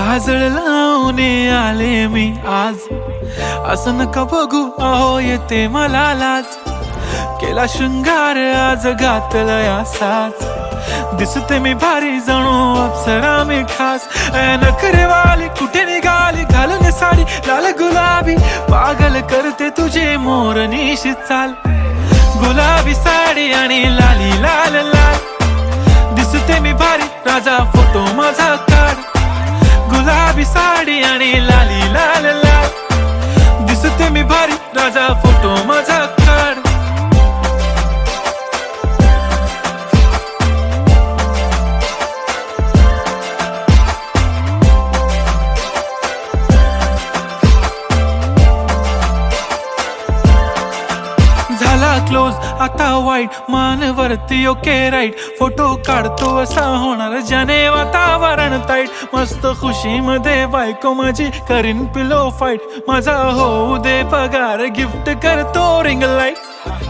काजळ लावून आले मी आज, असं नका बघू अहो येते मला लाज. केला शृंगार आज घातलया साज, दिसते मी भारी जणू अप्सरा मी खास. नखरेवाली कुठे निघाली घालून साडी लाल गुलाबी, पागल करते तुझे मोरनीशी चाल. गुलाबी साडी आणि लाली लाल लाल, दिसते मी भारी राजा फोटो माझा काढ. गुलाबी साडी आणि लाली लाल लाल, दिसते मी भारी राजा फोटो माझा काढ. झाला क्लोज आता वाईट, मानवरती ओके राईट. फोटो काढतो असा होणार ज्याने वातावरण ताईट. मस्त खुशी मध्ये बायको माझी करीन पिलो फाईट. माझा होऊ दे पगार गिफ्ट करतो रिंग लाईट.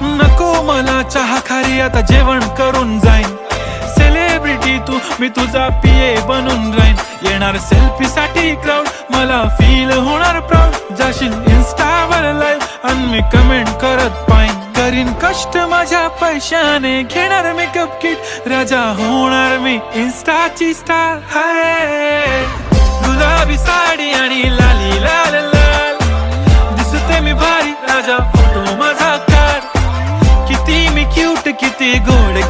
नको मला चहा खारी आता जेवण करून जाईन. सेलिब्रिटी तू मी तुझा पिये बनून राहीन. येणार सेल्फी साठी क्राऊड मला फील होणार प्राऊड. जाशील इन्स्टावर लाईव्ह आणि मी कमेंट करत पाईन. करीन कष्ट माझ्या पैशाने घेणार मेकअप किट. राजा होणार मी इन्स्टाची स्टार. हाय गुलाबी साडी आणि लाली लाल लाल, दिसते मी भारी राजा फोटो माझा काढ. किती मी क्यूट किती गोड